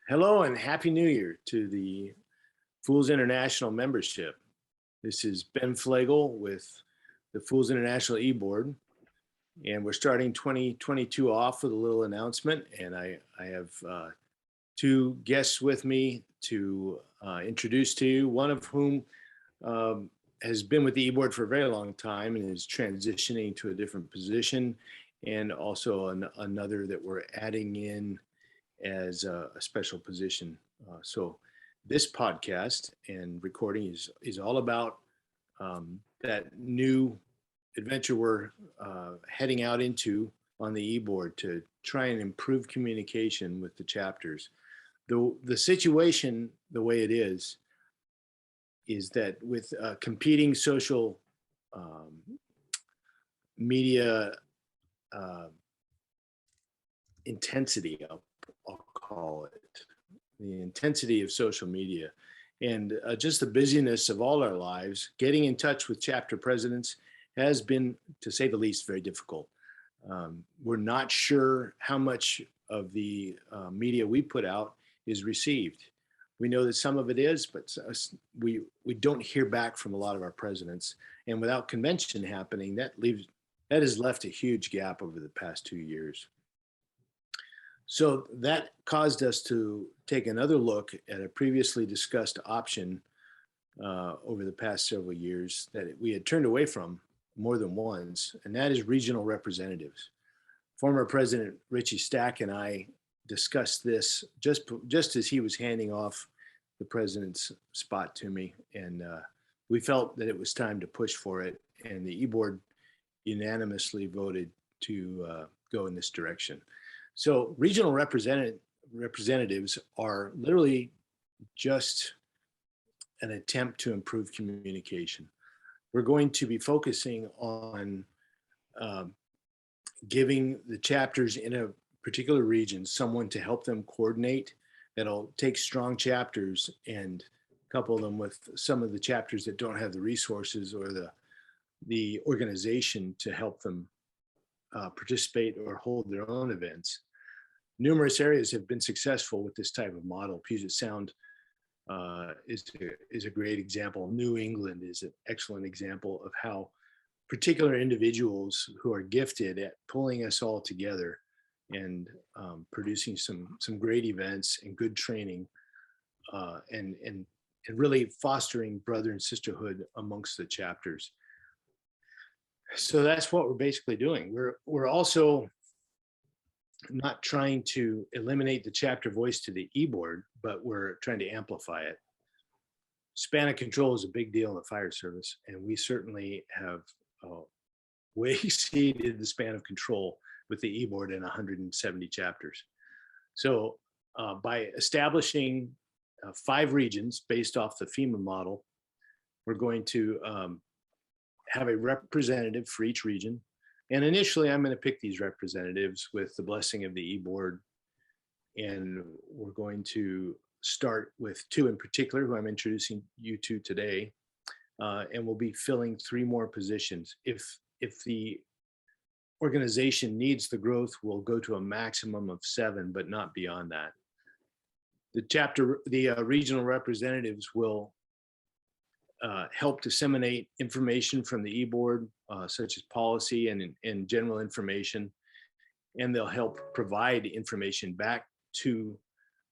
Hello and Happy New Year to the F.O.O.L.S International membership. This is Ben Flegel with the F.O.O.L.S International e-board, and we're starting 2022 off with a little announcement. And I have two guests with me to introduce to you, one of whom has been with the e-board for a very long time and is transitioning to a different position, and also another that we're adding in as a special position. So this podcast and recording is all about that new adventure we're heading out into on the e-board to try and improve communication with the chapters. The situation, the way it is that with competing social media intensity, I'll call it, the intensity of social media, and just the busyness of all our lives, getting in touch with chapter presidents has been, to say the least, very difficult. We're not sure how much of the media we put out is received. We know that some of it is, but we don't hear back from a lot of our presidents. And without convention happening, that has left a huge gap over the past 2 years. So that caused us to take another look at a previously discussed option over the past several years that we had turned away from more than once, and that is regional representatives. Former President Richie Stack and I discussed this just as he was handing off the president's spot to me, and we felt that it was time to push for it, and the e-board unanimously voted to go in this direction. So regional representatives are literally just an attempt to improve communication. We're going to be focusing on giving the chapters in a particular region someone to help them coordinate, that'll take strong chapters and couple them with some of the chapters that don't have the resources or the organization to help them participate or hold their own events. Numerous areas have been successful with this type of model. Puget Sound is a great example. New England is an excellent example of how particular individuals who are gifted at pulling us all together and producing some great events and good training and really fostering brother and sisterhood amongst the chapters. So that's what we're basically doing. We're also not trying to eliminate the chapter voice to the e-board, but we're trying to amplify it. Span of control is a big deal in the fire service, and we certainly have way exceeded the span of control with the e-board in 170 chapters. So by establishing 5 regions based off the FEMA model, we're going to have a representative for each region. And initially, I'm going to pick these representatives with the blessing of the e-board. And we're going to start with 2 in particular, who I'm introducing you to today. And we'll be filling 3 more positions. If the organization needs the growth, we'll go to a maximum of 7, but not beyond that. The regional representatives will help disseminate information from the e-board, such as policy and general information, and they'll help provide information back to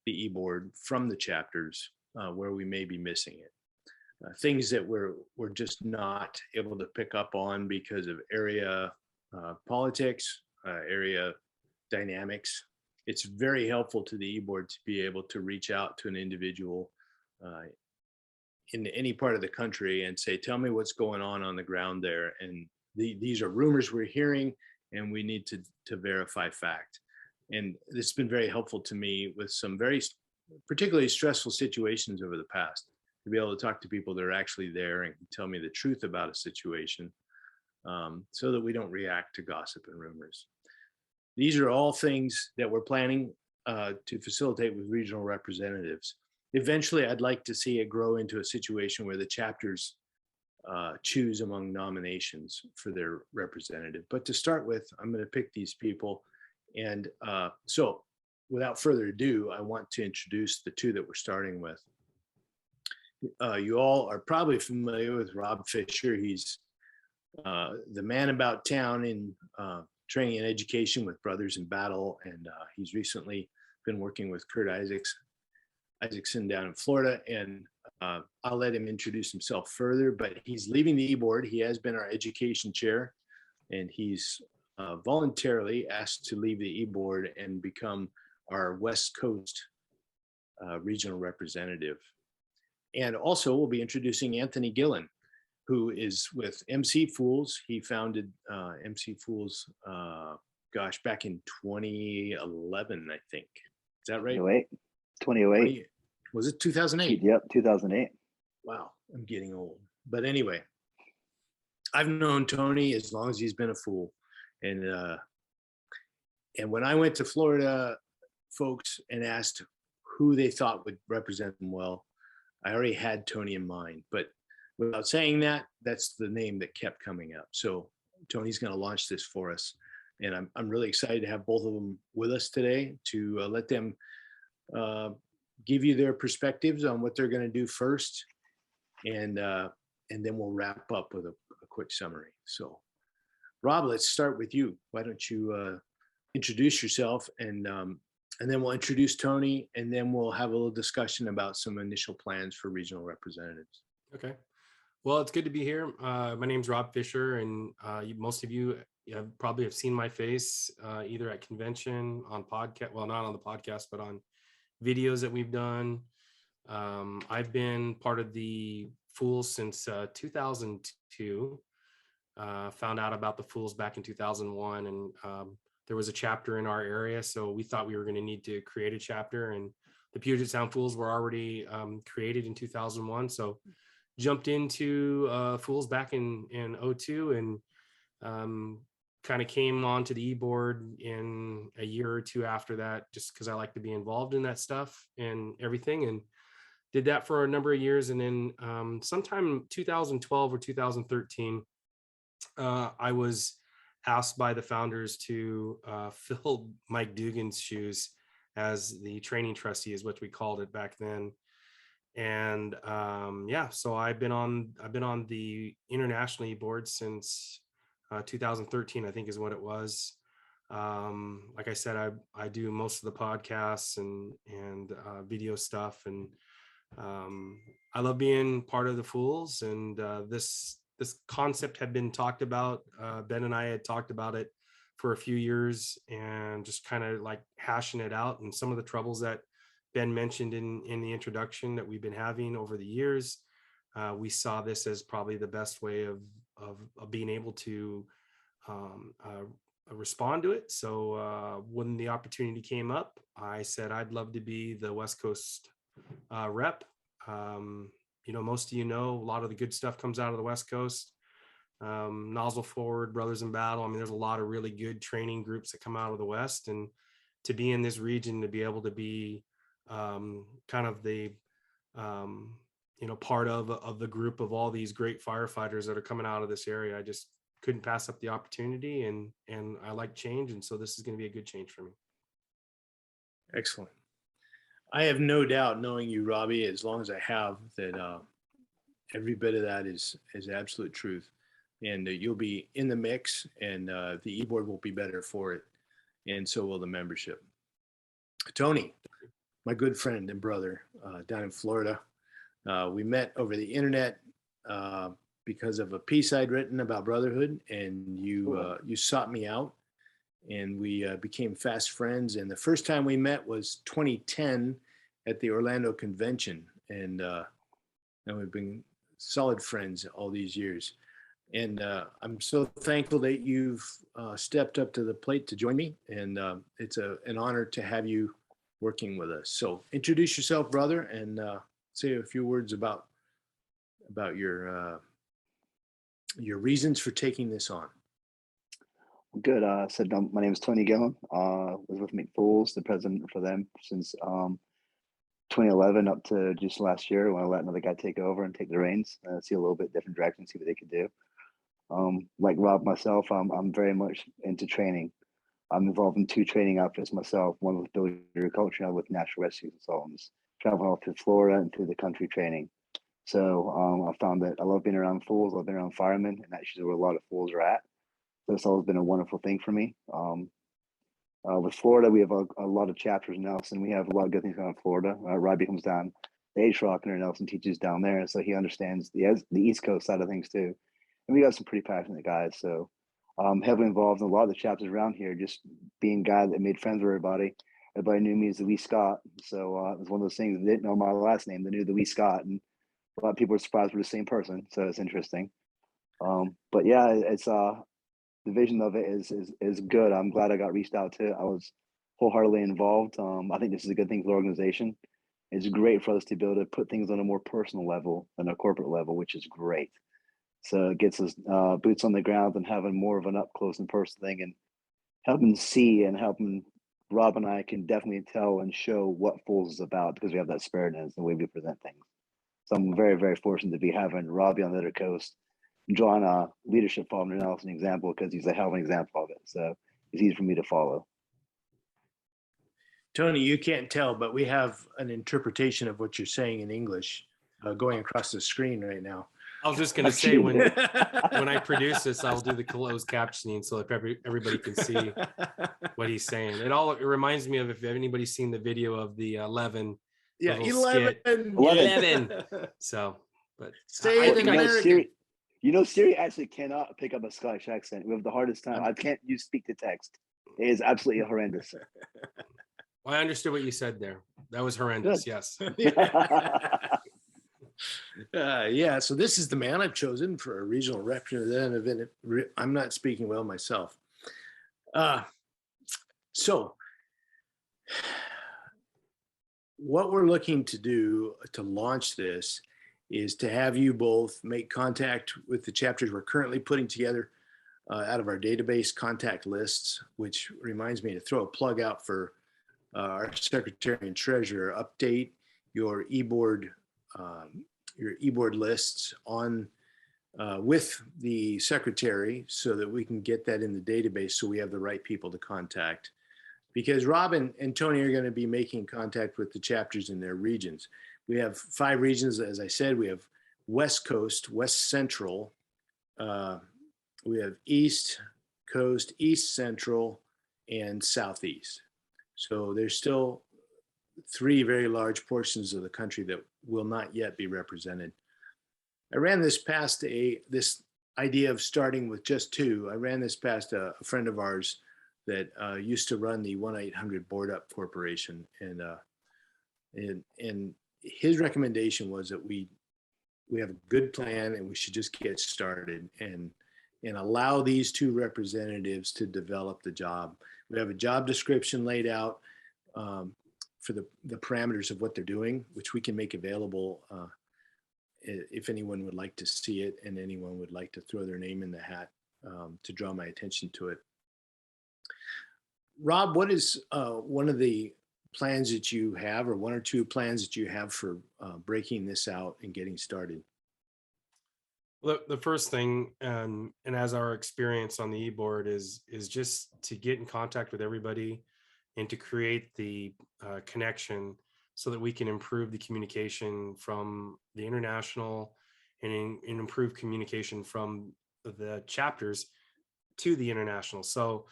the e-board from the chapters where we may be missing it. Things that we're just not able to pick up on because of area politics, area dynamics. It's very helpful to the e-board to be able to reach out to an individual in any part of the country and say, tell me what's going on the ground there. And these are rumors we're hearing, and we need to verify fact. And this has been very helpful to me with some very particularly stressful situations over the past, to be able to talk to people that are actually there and can tell me the truth about a situation, so that we don't react to gossip and rumors. These are all things that we're planning to facilitate with regional representatives. Eventually, I'd like to see it grow into a situation where the chapters choose among nominations for their representative. But to start with, I'm going to pick these people. And so without further ado, I want to introduce the two that we're starting with. You all are probably familiar with Rob Fisher. He's the man about town in training and education with Brothers in Battle, and he's recently been working with Kurt Isaacson down in Florida. And I'll let him introduce himself further, but he's leaving the e-board. He has been our education chair, and he's voluntarily asked to leave the e-board and become our West Coast regional representative. And also we'll be introducing Anthony Gillen, who is with MC Fools. He founded MC Fools, back in 2011, I think. Is that right? 2008. Was it 2008? Yep, 2008. Wow, I'm getting old. But anyway, I've known Tony as long as he's been a fool. And when I went to Florida, folks, and asked who they thought would represent them well, I already had Tony in mind. But without saying that, that's the name that kept coming up. So Tony's going to launch this for us. And I'm really excited to have both of them with us today to let them give you their perspectives on what they're going to do first. And then we'll wrap up with a quick summary. So Rob, let's start with you. Why don't you introduce yourself, and then we'll introduce Tony, and then we'll have a little discussion about some initial plans for regional representatives. Okay. Well, it's good to be here. My name's Rob Fisher, and most of you probably have seen my face either at convention, on podcast, well, not on the podcast, but on videos that we've done. I've been part of the F.O.O.L.S since 2002. Found out about the F.O.O.L.S back in 2001, and there was a chapter in our area, so we thought we were going to need to create a chapter, and the Puget Sound F.O.O.L.S were already created in 2001, so jumped into F.O.O.L.S back in 2002, and kind of came onto the e-board in a year or two after that, just because I like to be involved in that stuff and everything, and did that for a number of years. And then sometime 2012 or 2013, I was asked by the founders to fill Mike Dugan's shoes as the training trustee, is what we called it back then. And so I've been on the international e-board since 2013, I think is what it was. Like I said, I do most of the podcasts and video stuff, and I love being part of the F.O.O.L.S, and this concept had been talked about. Ben and I had talked about it for a few years, and just kind of like hashing it out, and some of the troubles that Ben mentioned in the introduction that we've been having over the years. We saw this as probably the best way of being able to respond to it. So when the opportunity came up, I said I'd love to be the West Coast rep. Most of a lot of the good stuff comes out of the West Coast. Nozzle Forward, Brothers in Battle. I mean, there's a lot of really good training groups that come out of the West, and to be in this region, to be able to be kind of the part of the group of all these great firefighters that are coming out of this area, I just couldn't pass up the opportunity, and I like change, and so this is going to be a good change for me. Excellent. I have no doubt, knowing you, Robbie, as long as I have, that every bit of that is absolute truth, and you'll be in the mix, and the e-board will be better for it, and so will the membership. Tony, my good friend and brother down in Florida, we met over the internet because of a piece I'd written about brotherhood, and you sought me out, and we became fast friends. And the first time we met was 2010 at the Orlando convention, and we've been solid friends all these years. And I'm so thankful that you've stepped up to the plate to join me, and it's an honor to have you working with us. So introduce yourself, brother, and say a few words about your reasons for taking this on. Good. Said my name is Tony Gillen. Was with F.O.O.L.S, the president for them since 2011 up to just last year, when I let another guy take over and take the reins, see a little bit different direction, see what they could do. Like Rob, myself, I'm very much into training. I'm involved in 2 training outfits myself, one with Building Agriculture and with Natural Rescue Consultants, traveling off to Florida and through the country training. So I found that I love being around fools. I've been around firemen, and that's usually where a lot of fools are at. So it's always been a wonderful thing for me. With Florida, we have a lot of chapters in Nelson. We have a lot of good things going on in Florida. Robbie comes down the age rock and Nelson teaches down there, so he understands the East Coast side of things too. And we got some pretty passionate guys. So heavily involved in a lot of the chapters around here. Just being a guy that made friends with everybody. Everybody knew me as the Wee Scott. So it was one of those things. They didn't know my last name. They knew the Wee Scott, and a lot of people were surprised we're the same person. So it's interesting. But yeah, it's the vision of it is good. I'm glad I got reached out to. I was wholeheartedly involved. I think this is a good thing for the organization. It's great for us to be able to put things on a more personal level than a corporate level, which is great. So it gets us boots on the ground and having more of an up close and personal thing, and helping see and helping Rob and I can definitely tell and show what F.O.O.L.S is about, because we have that spirit in us, the way we present things. So I'm very, very fortunate to be having Robbie on the other coast, drawing a leadership from him as an example, because he's a hell of an example of it. So it's easy for me to follow. Tony, you can't tell, but we have an interpretation of what you're saying in English going across the screen right now. I was just going to say, when I produce this, I'll do the closed captioning so that everybody can see what he's saying. It reminds me of, if anybody's seen the video of the 11. Yeah, 11. 11. So, but say it in American. Siri actually cannot pick up a Scottish accent. We have the hardest time. I can't use speak to text. It is absolutely horrendous. Well, I understood what you said there. That was horrendous. Good. Yes. Yeah, so this is the man I've chosen for a regional representative. I'm not speaking well myself. So what we're looking to do to launch this is to have you both make contact with the chapters we're currently putting together out of our database contact lists, which reminds me to throw a plug out for our Secretary and Treasurer. Update your e-board lists on with the Secretary, so that we can get that in the database, so we have the right people to contact. Because Rob and Tony are going to be making contact with the chapters in their regions. We have 5 regions, as I said. We have West Coast, West Central. We have East Coast, East Central, and Southeast. So there's still 3 very large portions of the country that will not yet be represented. I ran this past this idea of starting with just 2. I ran this past a friend of ours that used to run the 1-800 Board Up Corporation, and his recommendation was that we have a good plan and we should just get started and allow these 2 representatives to develop the job. We have a job description laid out for the parameters of what they're doing, which we can make available if anyone would like to see it, and anyone would like to throw their name in the hat to draw my attention to it. Rob, what is one of the plans that you have, or 1 or 2 plans that you have for breaking this out and getting started? Well, the first thing, and as our experience on the e-board is just to get in contact with everybody and to create the connection, so that we can improve the communication from the international and improve communication from the chapters to the international. So,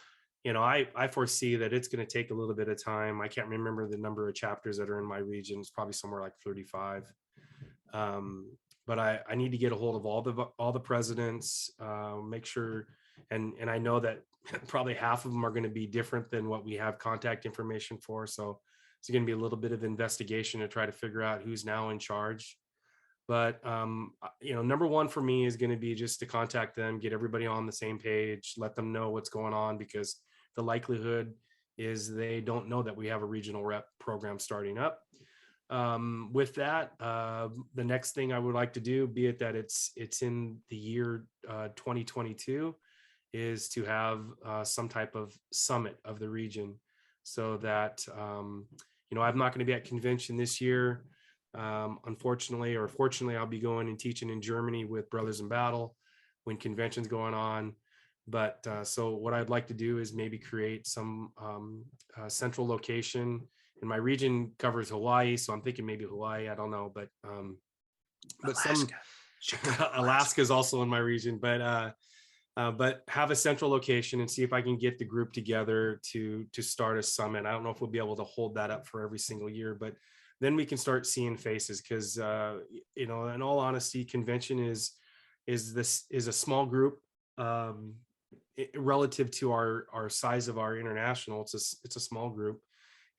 I foresee that it's going to take a little bit of time. I can't remember the number of chapters that are in my region. It's probably somewhere like 35. But I need to get a hold of all the presidents, make sure, and I know that probably half of them are going to be different than what we have contact information for. So it's going to be a little bit of investigation to try to figure out who's now in charge. But number 1 for me is going to be just to contact them, get everybody on the same page, let them know what's going on, because the likelihood is they don't know that we have a regional rep program starting up. With that, the next thing I would like to do, be it that it's in the year 2022, is to have some type of summit of the region, so that I'm not going to be at convention this year, unfortunately, or fortunately. I'll be going and teaching in Germany with Brothers in Battle when convention's going on. But so what I'd like to do is maybe create some central location. And my region covers Hawaii, so I'm thinking maybe Hawaii. I don't know, but some Alaska is also in my region. But have a central location and see if I can get the group together to start a summit. I don't know if we'll be able to hold that up for every single year, but then we can start seeing faces. Because in all honesty, convention is a small group. Relative to our size of our international, it's a small group.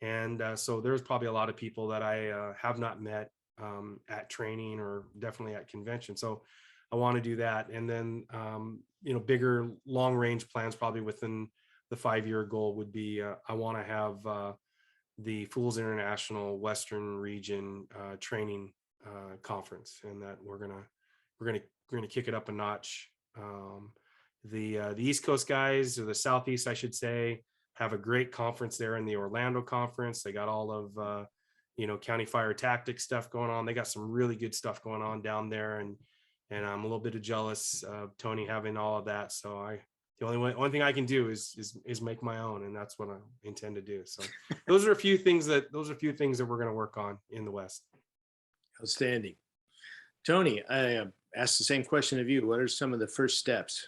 And so there's probably a lot of people that I have not met at training or definitely at convention. So I want to do that. And then bigger long range plans probably within the 5-year goal would be I want to have the F.O.O.L.S International Western Region training conference, and that we're gonna kick it up a notch. The East Coast guys, or the Southeast, I should say, have a great conference there in the Orlando conference. They got all of county fire tactics stuff going on. They got some really good stuff going on down there, and I'm a little bit jealous of Tony having all of that. So the only thing I can do is make my own, and that's what I intend to do. So those are a few things that we're going to work on in the West. Outstanding. Tony, I asked the same question of you. What are some of the first steps?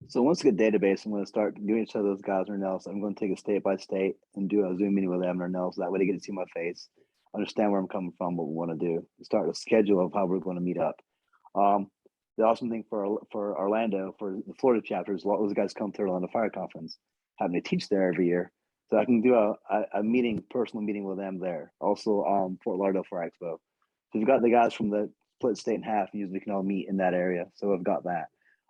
So once I get database, I'm going to start doing each of those guys or else. I'm going to take it state by state and do a Zoom meeting with them or else. That way they get to see my face, understand where I'm coming from, what we want to do, start a schedule of how we're going to meet up. The awesome thing for Orlando, for the Florida chapters, a lot of those guys come to Orlando Fire Conference, having to teach there every year. So I can do a meeting, personal meeting with them there. Also, Fort Lauderdale Fire Expo. So we've got the guys from the split state in half. Usually can all meet in that area. So I've got that.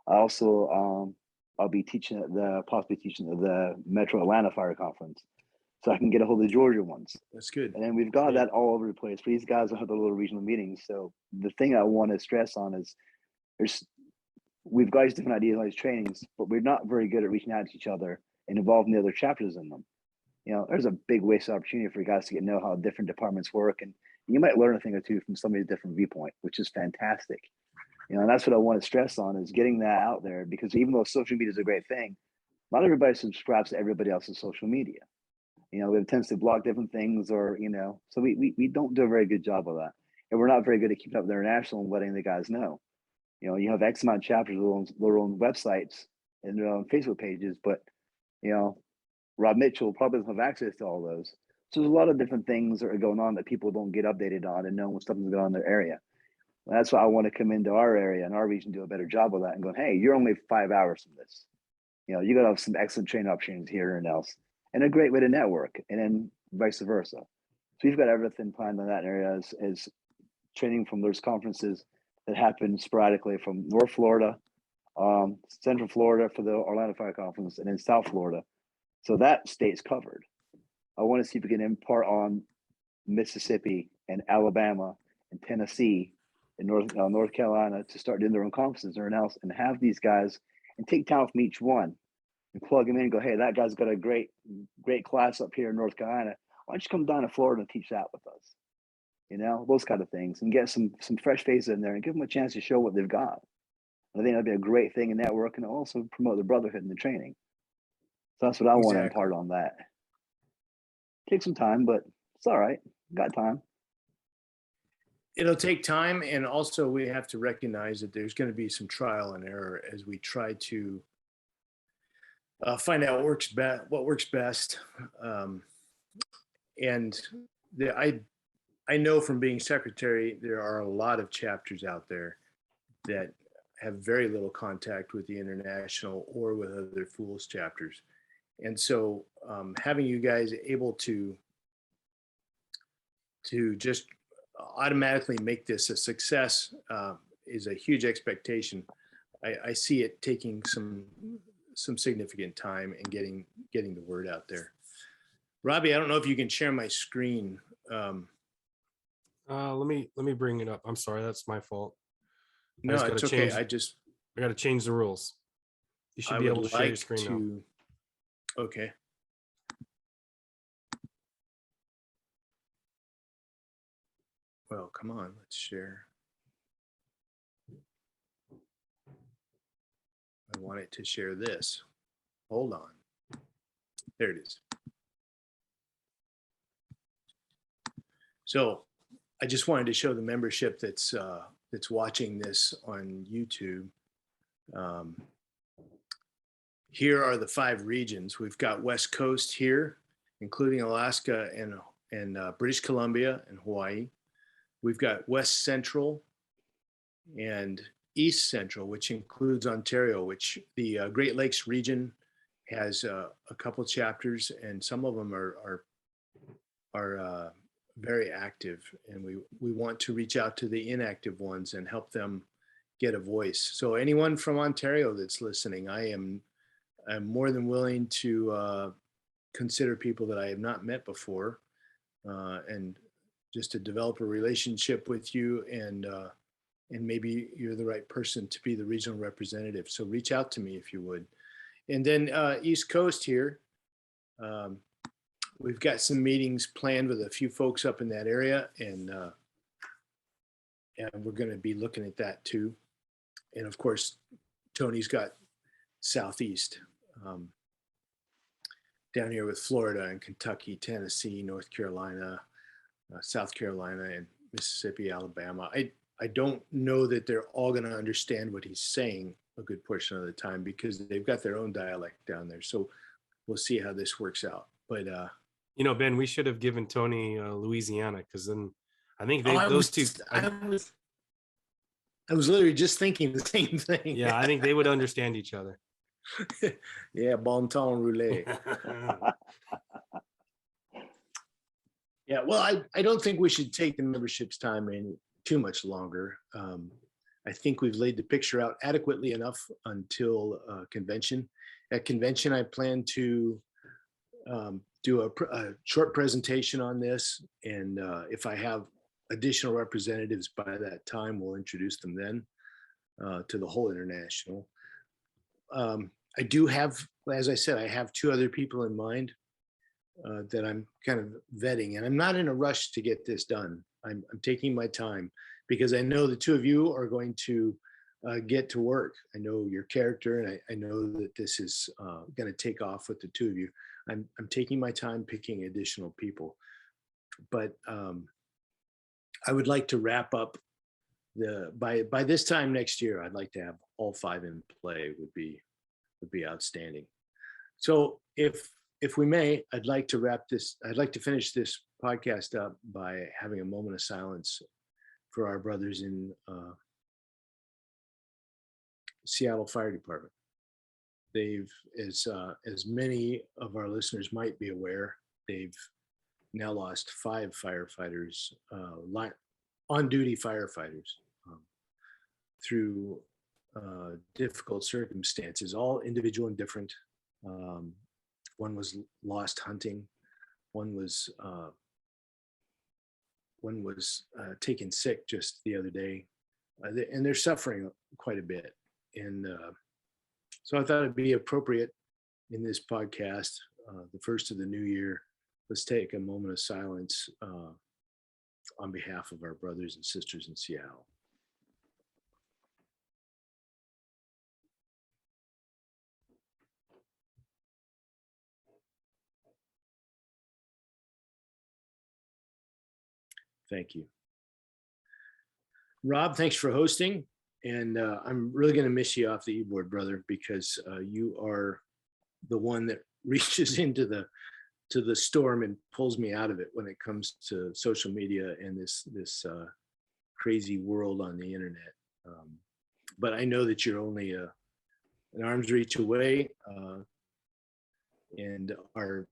I also, I'll be possibly teaching at the Metro Atlanta Fire Conference, so I can get a hold of the Georgia ones. That's good. And then we've got that all over the place. For these guys will have the little regional meetings. So the thing I want to stress on is we've got these different ideas on these trainings, but we're not very good at reaching out to each other and involving the other chapters in them. There's a big waste of opportunity for you guys to get to know how different departments work, and you might learn a thing or two from somebody's different viewpoint, which is fantastic. And that's what I want to stress on, is getting that out there, because even though social media is a great thing, not everybody subscribes to everybody else's social media. We have a tendency to block different things, or so we don't do a very good job of that, and we're not very good at keeping up with the international and letting the guys know. You have X amount of chapters with their own websites and their own Facebook pages, but Rob Mitchell probably doesn't have access to all those. So there's a lot of different things that are going on that people don't get updated on and know when something's going on in their area. That's why I want to come into our area and our region, do a better job of that, and go, hey, you're only 5 hours from this. You got to have some excellent training opportunities here and else, and a great way to network, and then vice versa. So we've got everything planned in that area as training from those conferences that happen sporadically from North Florida, Central Florida for the Orlando Fire Conference, and then South Florida. So that state's covered. I want to see if we can impart on Mississippi and Alabama and Tennessee and North Carolina to start doing their own conferences or else, and have these guys and take time from each one and plug them in and go, hey, that guy's got a great class up here in North Carolina. Why don't you come down to Florida and teach that with us? Those kind of things, and get some fresh faces in there and give them a chance to show what they've got. I think that'd be a great thing in network, and also promote the brotherhood in the training. So that's what I want to impart on that. Take some time, but it's all right. Got time. It'll take time, and also we have to recognize that there's going to be some trial and error as we try to find out what works best. And I know from being secretary, there are a lot of chapters out there that have very little contact with the international or with other F.O.O.L.S chapters. And so having you guys able to just automatically make this a success is a huge expectation. I see it taking some significant time and getting the word out there. Robbie, I don't know if you can share my screen. Let me bring it up. I'm sorry, that's my fault. No, it's okay. I got to change the rules. You should be able to share your screen now. Okay. Well, come on, let's share. I want it to share this. Hold on. There it is. So I just wanted to show the membership that's watching this on YouTube. Here are the 5 regions. We've got West Coast here, including Alaska and British Columbia and Hawaii. We've got West Central and East Central, which includes Ontario, which the Great Lakes region has a couple chapters, and some of them are very active, and we want to reach out to the inactive ones and help them get a voice. So anyone from Ontario that's listening, I'm more than willing to consider people that I have not met before, and just to develop a relationship with you, and maybe you're the right person to be the regional representative. So reach out to me if you would. And then East Coast here, we've got some meetings planned with a few folks up in that area, and we're going to be looking at that too. And of course, Tony's got Southeast, down here with Florida and Kentucky, Tennessee, North Carolina, South Carolina, and Mississippi, Alabama. I don't know that they're all going to understand what he's saying a good portion of the time, because they've got their own dialect down there. So we'll see how this works out. But Ben, we should have given Tony Louisiana, because then I think I those two. I was literally just thinking the same thing. Yeah, I think they would understand each other. Yeah, bon temps roulé. Yeah, well, I don't think we should take the membership's time in too much longer. I think we've laid the picture out adequately enough until convention. At convention, I plan to do a short presentation on this, and if I have additional representatives by that time, we'll introduce them then to the whole international. I do have, as I said, I have 2 other people in mind that I'm kind of vetting, and I'm not in a rush to get this done. I'm taking my time, because I know the 2 of you are going to get to work. I know your character, and I know that this is going to take off with the 2 of you. I'm taking my time picking additional people, but I would like to wrap up by this time next year. I'd like to have all 5 in play. Would be outstanding. So if we may, I'd like to finish this podcast up by having a moment of silence for our brothers in Seattle Fire Department. They've, as many of our listeners might be aware, they've now lost 5 firefighters, on-duty firefighters, through difficult circumstances, all individual and different. One was lost hunting. One was taken sick just the other day, and they're suffering quite a bit. And so I thought it'd be appropriate in this podcast, the first of the new year, let's take a moment of silence on behalf of our brothers and sisters in Seattle. Thank you. Rob, thanks for hosting. And I'm really going to miss you off the e-board, brother, because you are the one that reaches into the storm and pulls me out of it when it comes to social media and this crazy world on the internet. But I know that you're only an arm's reach away, and our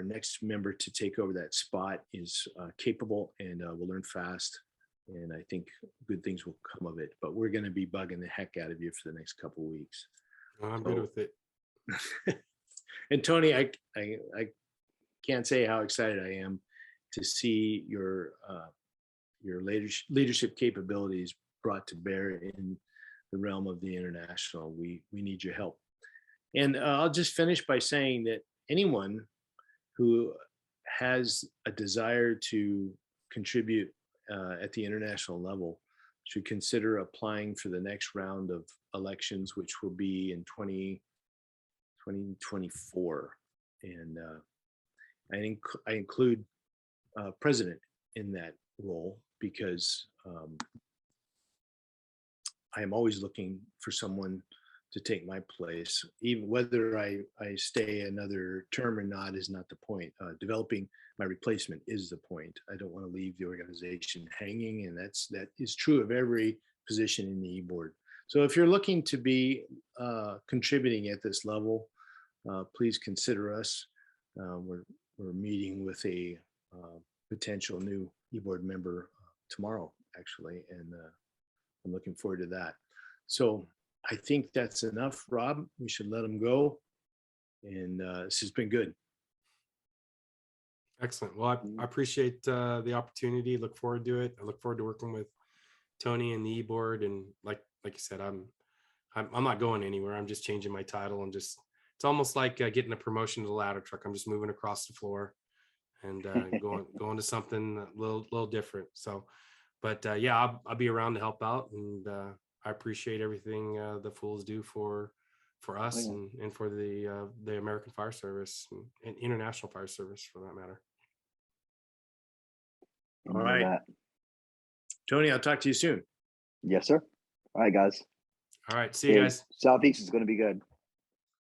next member to take over that spot is capable and will learn fast. And I think good things will come of it. But we're going to be bugging the heck out of you for the next couple of weeks. I'm good with it. And Tony, I can't say how excited I am to see your leadership capabilities brought to bear in the realm of the international. We need your help. And I'll just finish by saying that anyone who has a desire to contribute at the international level, should consider applying for the next round of elections, which will be in 2024. And I include president in that role because I am always looking for someone to take my place. Even whether I stay another term or not is not the point. Developing my replacement is the point. I don't want to leave the organization hanging, and that is true of every position in the e-board. So if you're looking to be contributing at this level, please consider us. We're meeting with a potential new e-board member tomorrow, actually, and I'm looking forward to that. So I think that's enough, Rob. We should let him go. And this has been good. Excellent. Well, I appreciate the opportunity. Look forward to it. I look forward to working with Tony and the e-board. And like you said, I'm not going anywhere. I'm just changing my title and just, it's almost like getting a promotion to the ladder truck. I'm just moving across the floor and going to something a little different. So, but yeah, I'll be around to help out, and I appreciate everything the F.O.O.L.S do for us and for the American Fire Service and International Fire Service for that matter. All right, Tony, I'll talk to you soon. Yes, sir. All right, guys. All right, see you guys. Southeast is going to be good.